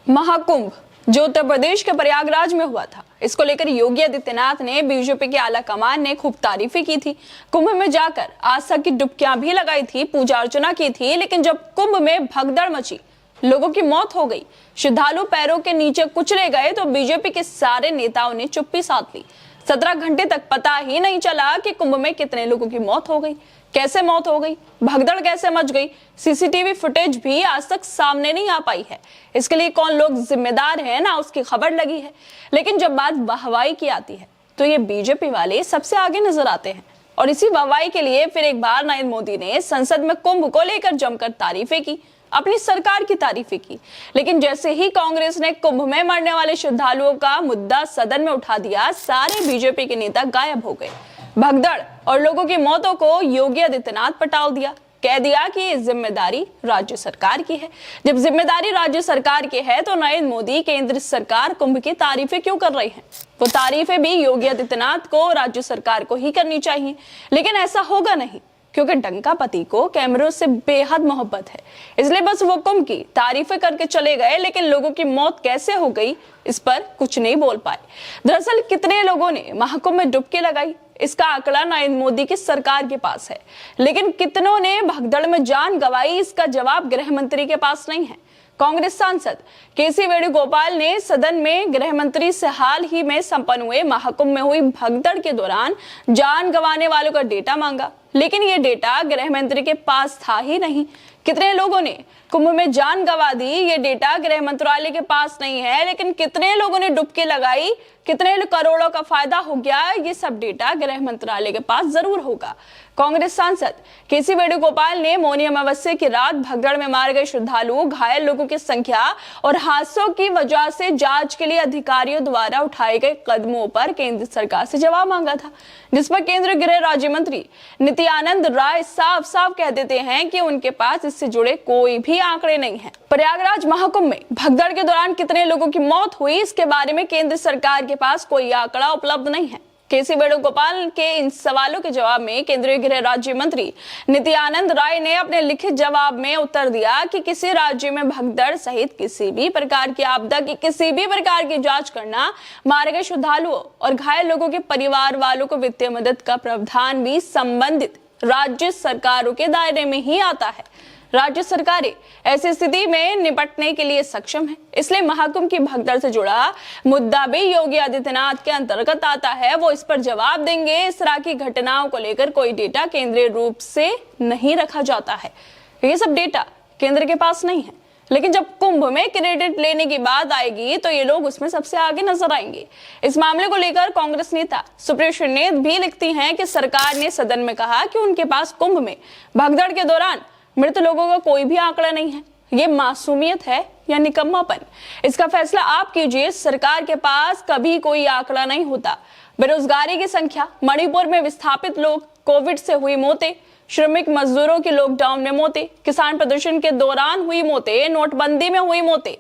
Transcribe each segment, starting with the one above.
महाकुंभ जो उत्तर प्रदेश के प्रयागराज में हुआ था, इसको लेकर योगी आदित्यनाथ ने बीजेपी के आला कमान ने खूब तारीफें की थी। कुंभ में जाकर आस्था की डुबकियां भी लगाई थी, पूजा अर्चना की थी, लेकिन जब कुंभ में भगदड़ मची, लोगों की मौत हो गई, श्रद्धालु पैरों के नीचे कुचले गए, तो बीजेपी के सारे नेताओं ने चुप्पी साध ली। 17 घंटे तक पता ही नहीं चला कि कुंभ में कितने लोगों की मौत हो गई, कैसे मौत हो गई, भगदड़ कैसे मच गई। सीसीटीवी फुटेज भी आज तक सामने नहीं आ पाई है। इसके लिए कौन लोग जिम्मेदार हैं ना उसकी खबर लगी है। लेकिन जब बात वाहवाही की आती है तो ये बीजेपी वाले सबसे आगे नजर आते हैं। और इसी वाहवाही के लिए फिर एक बार नरेंद्र मोदी ने संसद में कुंभ को लेकर जमकर तारीफें की, अपनी सरकार की तारीफें की। लेकिन जैसे ही कांग्रेस ने कुंभ में मरने वाले श्रद्धालुओं का मुद्दा सदन में उठा दिया, सारे बीजेपी के नेता गायब हो गए। भगदड़ और लोगों की मौतों को योगी आदित्यनाथ पर टाल दिया, कह दिया कि ये जिम्मेदारी राज्य सरकार की है। जब जिम्मेदारी राज्य सरकार की है तो नरेंद्र मोदी केंद्र सरकार कुंभ की तारीफें क्यों कर रही है? वो तारीफें भी योगी आदित्यनाथ को, राज्य सरकार को ही करनी चाहिए। लेकिन ऐसा होगा नहीं, क्योंकि डंकापति को कैमरों से बेहद मोहब्बत है। इसलिए बस वो कुंभ की तारीफें करके चले गए, लेकिन लोगों की मौत कैसे हो गई इस पर कुछ नहीं बोल पाए। दरअसल कितने लोगों ने महाकुंभ में डुबकी लगाई, इसका आंकड़ा नरेंद्र मोदी की सरकार के पास है, लेकिन कितनों ने भगदड़ में जान गंवाई, इसका जवाब गृह मंत्री के पास नहीं है। कांग्रेस सांसद केसी वेणुगोपाल ने सदन में गृह मंत्री से हाल ही में संपन्न हुए महाकुंभ में हुई भगदड़ के दौरान जान गंवाने वालों का डेटा मांगा, लेकिन ये डेटा गृह मंत्री के पास था ही नहीं। कितने लोगों ने कुंभ में जान गंवा दी, ये डेटा गृह मंत्रालय के पास नहीं है। लेकिन कितने लोगों ने डुबकी लगाई, कितने करोड़ों का फायदा हो गया, ये सब डेटा गृह मंत्रालय के पास जरूर होगा। कांग्रेस सांसद केसी वेणुगोपाल ने मौनी अमावस्या की रात भगदड़ में मारे गए श्रद्धालुओं, घायल लोगों की संख्या और हादसों की वजह से जांच के लिए अधिकारियों द्वारा उठाए गए कदमों पर केंद्र सरकार से जवाब मांगा था, जिस पर केंद्रीय गृह राज्य मंत्री नित्यानंद राय साफ साफ कह देते हैं कि उनके पास इससे जुड़े कोई भी आंकड़े नहीं है। प्रयागराज महाकुंभ में भगदड़ के दौरान कितने लोगों की मौत हुई, इसके बारे में केंद्र सरकार के पास कोई आंकड़ा उपलब्ध नहीं है। केसी वेणुगोपाल के इन सवालों के जवाब में केंद्रीय गृह राज्य मंत्री नित्यानंद राय ने अपने लिखित जवाब में उत्तर दिया कि किसी राज्य में भगदड़ सहित किसी भी प्रकार की आपदा की किसी भी प्रकार की जांच करना, मारे गए श्रद्धालुओं और घायल लोगों के परिवार वालों को वित्तीय मदद का प्रावधान भी संबंधित राज्य सरकारों के दायरे में ही आता है। राज्य सरकारें ऐसी स्थिति में निपटने के लिए सक्षम है, इसलिए महाकुंभ की भगदड़ से जुड़ा मुद्दा भी योगी आदित्यनाथ के अंतर्गत आता है। वो इस पर जवाब देंगे। इस तरह की घटनाओं को लेकर कोई डेटा केंद्रीय रूप से नहीं रखा जाता है, ये सब डेटा केंद्र के पास नहीं है। लेकिन जब कुंभ में क्रेडिट लेने की बात आएगी तो ये लोग उसमें सबसे आगे नजर आएंगे। इस मामले को लेकर कांग्रेस नेता सुप्रिया श्रीनेत भी लिखती हैं कि सरकार ने सदन में कहा कि उनके पास कुंभ में भगदड़ के दौरान मृत लोगों का कोई भी आंकड़ा नहीं है। ये मासूमियत है या निकम्मापन, इसका फैसला आप कीजिए। सरकार के पास कभी कोई आंकड़ा नहीं होता। बेरोजगारी की संख्या, मणिपुर में विस्थापित लोग, कोविड से हुई मौतें, श्रमिक मजदूरों की लॉकडाउन में मौतें, किसान प्रदर्शन के दौरान हुई मौतें, नोटबंदी में हुई मौतें,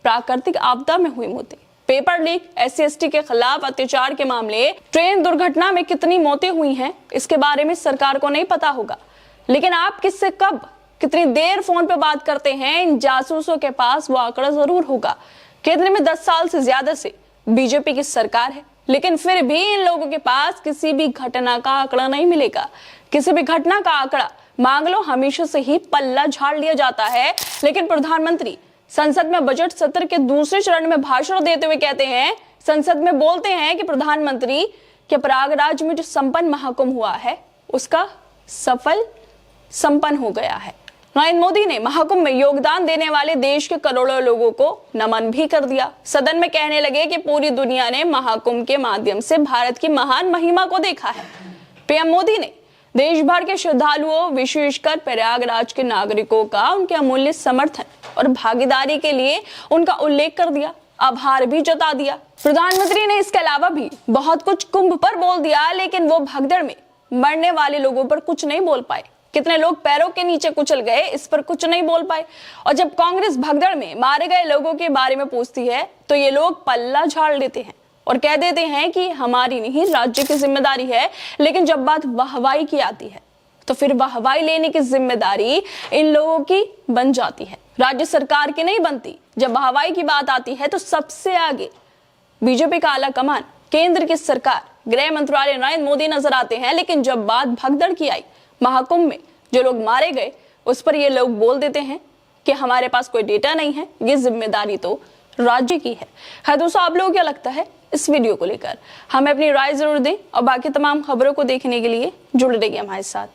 प्राकृतिक आपदा में हुई मौतें, पेपर लीक, SC/ST के खिलाफ अत्याचार के मामले, ट्रेन दुर्घटना में कितनी मौतें हुई हैं, इसके बारे में सरकार को नहीं पता होगा। लेकिन आप किससे कब कितनी देर फोन पे बात करते हैं, इन जासूसों के पास वो आंकड़ा जरूर होगा। केंद्र में 10 साल से ज्यादा से बीजेपी की सरकार है, लेकिन फिर भी इन लोगों के पास किसी भी घटना का आंकड़ा नहीं मिलेगा। किसी भी घटना का आंकड़ा मांग लो, हमेशा से ही पल्ला झाड़ लिया जाता है। लेकिन प्रधानमंत्री संसद में बजट सत्र के दूसरे चरण में भाषण देते हुए कहते हैं, संसद में बोलते हैं कि प्रधानमंत्री के प्रयागराज में जो संपन्न महाकुंभ हुआ है उसका सफल संपन्न हो गया है। नरेंद्र मोदी ने महाकुंभ में योगदान देने वाले देश के करोड़ों लोगों को नमन भी कर दिया। सदन में कहने लगे कि पूरी दुनिया ने महाकुंभ के माध्यम से भारत की महान महिमा को देखा है। पीएम मोदी ने देश भर के श्रद्धालुओं, विशेषकर प्रयागराज के नागरिकों का उनके अमूल्य समर्थन और भागीदारी के लिए उनका उल्लेख कर दिया, आभार भी जता दिया। प्रधानमंत्री ने इसके अलावा भी बहुत कुछ कुंभ पर बोल दिया, लेकिन वो भगदड़ में मरने वाले लोगों पर कुछ नहीं बोल पाए। कितने लोग पैरों के नीचे कुचल गए, इस पर कुछ नहीं बोल पाए। और जब कांग्रेस भगदड़ में मारे गए लोगों के बारे में पूछती है तो ये लोग पल्ला झाड़ लेते हैं और कह देते हैं कि हमारी नहीं, राज्य की जिम्मेदारी है। लेकिन जब बात वाहवाही की आती है तो फिर वाहवाही लेने की जिम्मेदारी इन लोगों की बन जाती है। राज्य सरकार की नहीं बनती। जब हवाई की बात आती है तो सबसे आगे बीजेपी का आला कमान, केंद्र की सरकार, गृह मंत्रालय, नरेंद्र मोदी नजर आते हैं। लेकिन जब बात भगदड़ की आई, महाकुंभ में जो लोग मारे गए, उस पर ये लोग बोल देते हैं कि हमारे पास कोई डेटा नहीं है, ये जिम्मेदारी तो राज्य की है। दोस्तों, आप लोगों को क्या लगता है इस वीडियो को लेकर? हमें अपनी राय जरूर दें और बाकी तमाम खबरों को देखने के लिए जुड़े रहिए हमारे साथ।